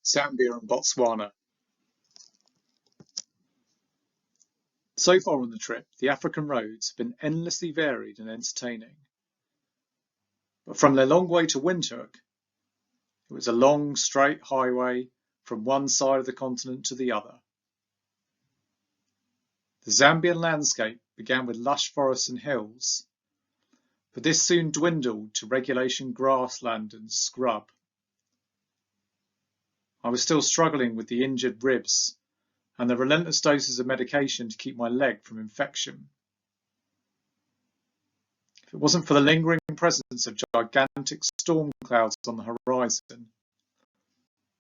Zambia and Botswana. So far on the trip, the African roads have been endlessly varied and entertaining. But from Lilongwe to Windhoek, it was a long, straight highway from one side of the continent to the other. The Zambian landscape began with lush forests and hills, but this soon dwindled to regulation grassland and scrub. I was still struggling with the injured ribs and the relentless doses of medication to keep my leg from infection. If it wasn't for the lingering presence of gigantic storm clouds on the horizon,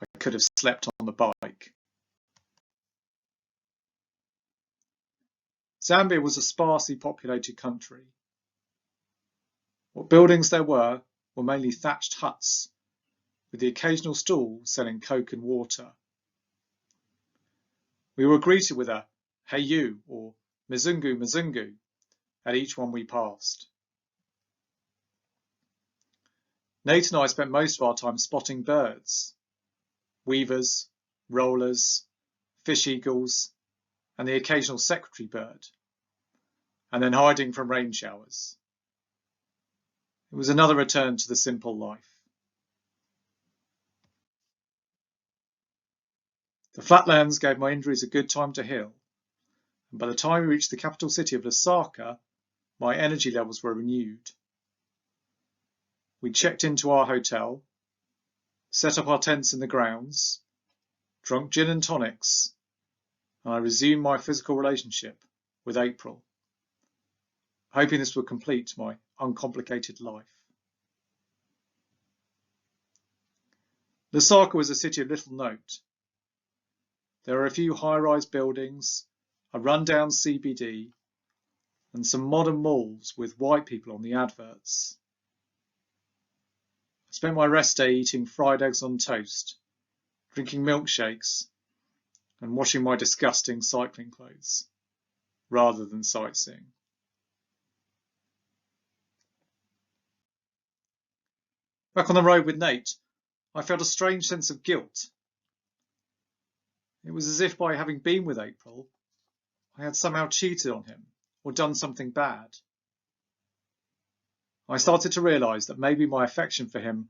I could have slept on the bike. Zambia was a sparsely populated country. What buildings there were mainly thatched huts, with the occasional stall selling coke and water. We were greeted with a "Hey you" or "Mzungu Mzungu" at each one we passed. Nate and I spent most of our time spotting birds, weavers, rollers, fish eagles, and the occasional secretary bird, and then hiding from rain showers. It was another return to the simple life. The flatlands gave my injuries a good time to heal, and by the time we reached the capital city of Lusaka, my energy levels were renewed. We checked into our hotel, set up our tents in the grounds, drank gin and tonics, and I resumed my physical relationship with April, hoping this would complete my uncomplicated life. Lusaka was a city of little note. There are a few high-rise buildings, a run-down CBD, and some modern malls with white people on the adverts. I spent my rest day eating fried eggs on toast, drinking milkshakes, and washing my disgusting cycling clothes, rather than sightseeing. Back on the road with Nate, I felt a strange sense of guilt. It was as if by having been with April, I had somehow cheated on him or done something bad. I started to realise that maybe my affection for him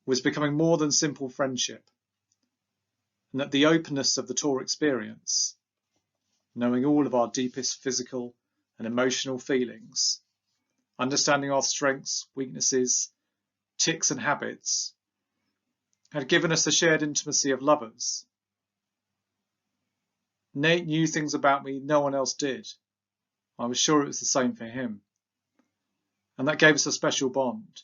was becoming more than simple friendship, and that the openness of the tour experience, knowing all of our deepest physical and emotional feelings, understanding our strengths, weaknesses, tics and habits, had given us the shared intimacy of lovers. Nate knew things about me no one else did. I was sure it was the same for him. And that gave us a special bond.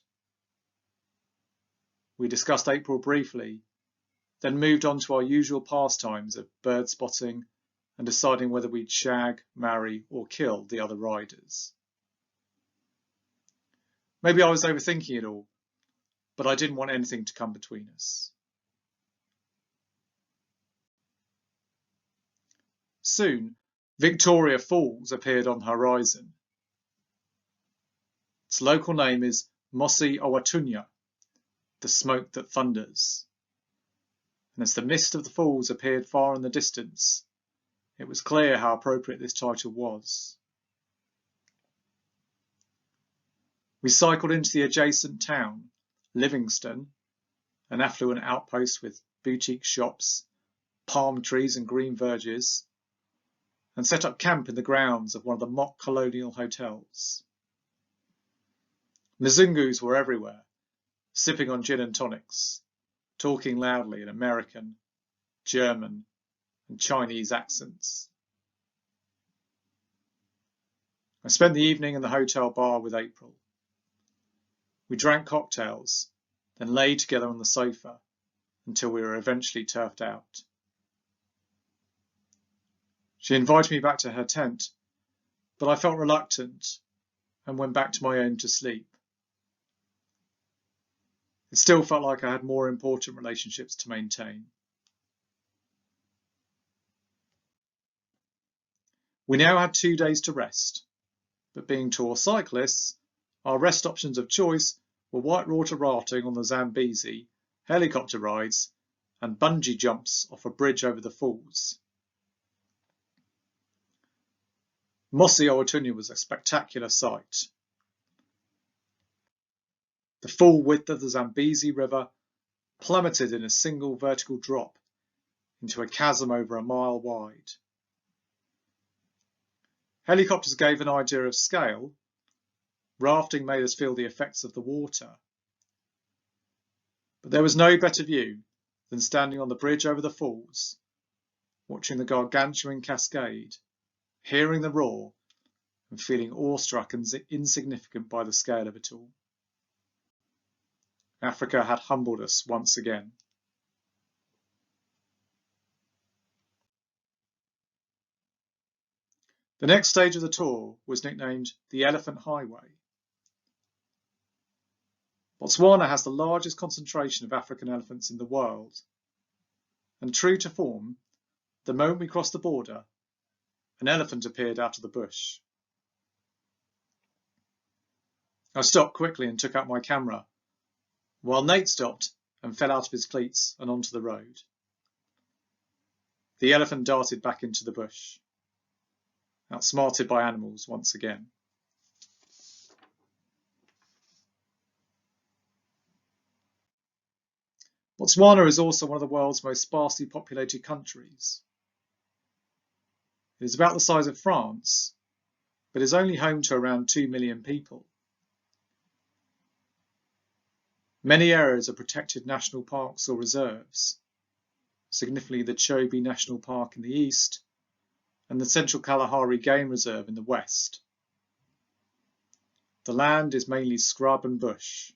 We discussed April briefly, then moved on to our usual pastimes of bird spotting and deciding whether we'd shag, marry, or kill the other riders. Maybe I was overthinking it all, but I didn't want anything to come between us. Soon, Victoria Falls appeared on the horizon. Its local name is Mosi Owatunya, the smoke that thunders. And as the mist of the falls appeared far in the distance, it was clear how appropriate this title was. We cycled into the adjacent town, Livingston, an affluent outpost with boutique shops, palm trees and green verges, and set up camp in the grounds of one of the mock colonial hotels. Mzungus were everywhere, sipping on gin and tonics, talking loudly in American, German, and Chinese accents. I spent the evening in the hotel bar with April. We drank cocktails, then lay together on the sofa until we were eventually turfed out. She invited me back to her tent, but I felt reluctant and went back to my own to sleep. It still felt like I had more important relationships to maintain. We now had 2 days to rest, but being tour cyclists, our rest options of choice were whitewater rafting on the Zambezi, helicopter rides, and bungee jumps off a bridge over the falls. Mossy Owatunya was a spectacular sight. The full width of the Zambezi River plummeted in a single vertical drop into a chasm over a mile wide. Helicopters gave an idea of scale. Rafting made us feel the effects of the water. But there was no better view than standing on the bridge over the falls, watching the gargantuan cascade, hearing the roar, and feeling awestruck and insignificant by the scale of it all. Africa had humbled us once again. The next stage of the tour was nicknamed the Elephant Highway. Botswana has the largest concentration of African elephants in the world, and true to form, the moment we crossed the border, an elephant appeared out of the bush. I stopped quickly and took out my camera, while Nate stopped and fell out of his cleats and onto the road. The elephant darted back into the bush, outsmarted by animals once again. Botswana is also one of the world's most sparsely populated countries. It is about the size of France, but is only home to around 2 million people. Many areas are protected national parks or reserves, significantly the Chobe National Park in the east and the Central Kalahari Game Reserve in the west. The land is mainly scrub and bush.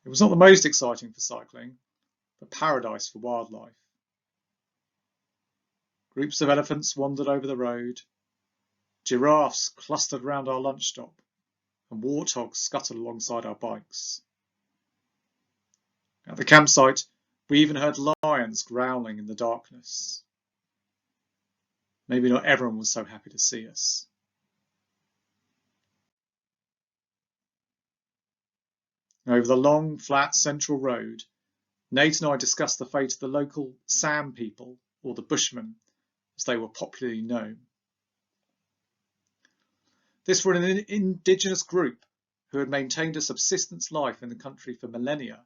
It was not the most exciting for cycling, but paradise for wildlife. Groups of elephants wandered over the road, giraffes clustered around our lunch stop, and warthogs scuttled alongside our bikes. At the campsite, we even heard lions growling in the darkness. Maybe not everyone was so happy to see us. Over the long, flat central road, Nate and I discussed the fate of the local Sam people, or the Bushmen, as they were popularly known. This were an indigenous group who had maintained a subsistence life in the country for millennia,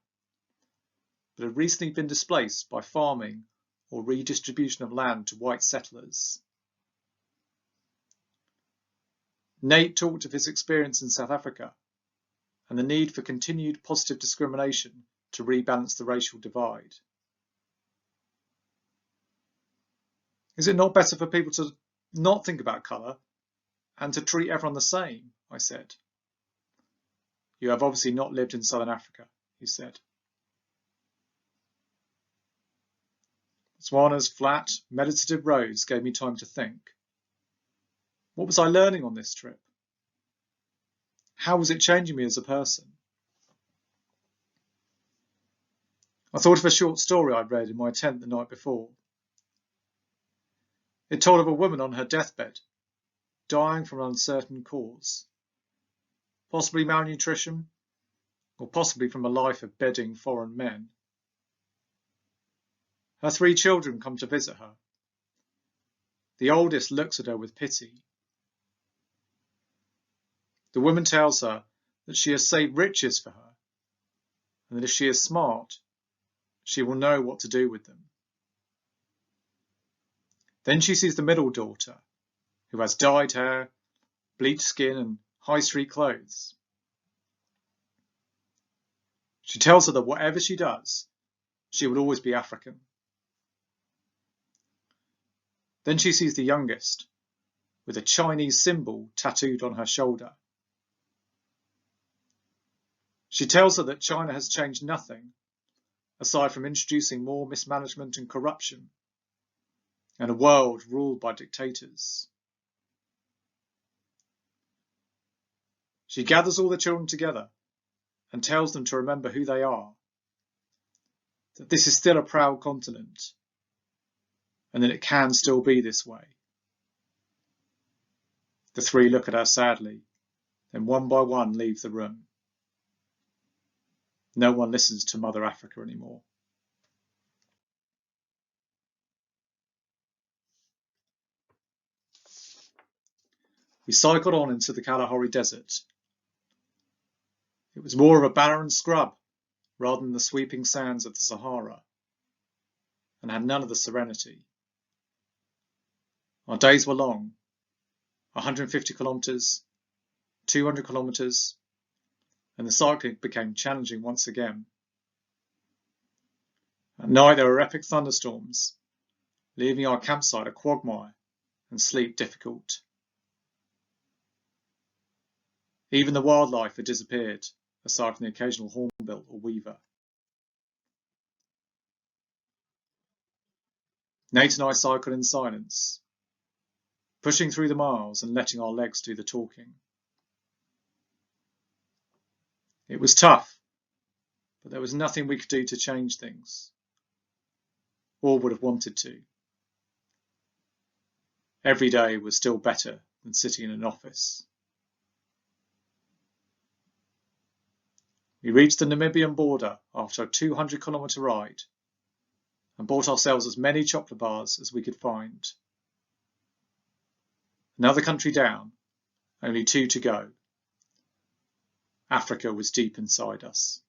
but had recently been displaced by farming or redistribution of land to white settlers. Nate talked of his experience in South Africa and the need for continued positive discrimination to rebalance the racial divide. Is it not better for people to not think about colour and to treat everyone the same? I said. You have obviously not lived in Southern Africa, he said. Botswana's flat, meditative roads gave me time to think. What was I learning on this trip? How was it changing me as a person? I thought of a short story I'd read in my tent the night before. It told of a woman on her deathbed, dying from an uncertain cause, possibly malnutrition, or possibly from a life of bedding foreign men. Her 3 children come to visit her. The oldest looks at her with pity. The woman tells her that she has saved riches for her, and that if she is smart, she will know what to do with them. Then she sees the middle daughter, who has dyed hair, bleached skin, and high street clothes. She tells her that whatever she does, she will always be African. Then she sees the youngest, with a Chinese symbol tattooed on her shoulder. She tells her that China has changed nothing, aside from introducing more mismanagement and corruption, and a world ruled by dictators. She gathers all the children together and tells them to remember who they are, that this is still a proud continent, and that it can still be this way. The 3 look at her sadly, then one by one leave the room. No one listens to Mother Africa anymore. We cycled on into the Kalahari Desert. It was more of a barren scrub rather than the sweeping sands of the Sahara, and had none of the serenity. Our days were long, 150 kilometres, 200 kilometres, and the cycling became challenging once again. At night there were epic thunderstorms, leaving our campsite a quagmire and sleep difficult. Even the wildlife had disappeared, aside from the occasional hornbill or weaver. Nate and I cycled in silence, pushing through the miles and letting our legs do the talking. It was tough, but there was nothing we could do to change things, or would have wanted to. Every day was still better than sitting in an office. We reached the Namibian border after a 200-kilometre ride and bought ourselves as many chocolate bars as we could find. Another country down, only 2 to go. Africa was deep inside us.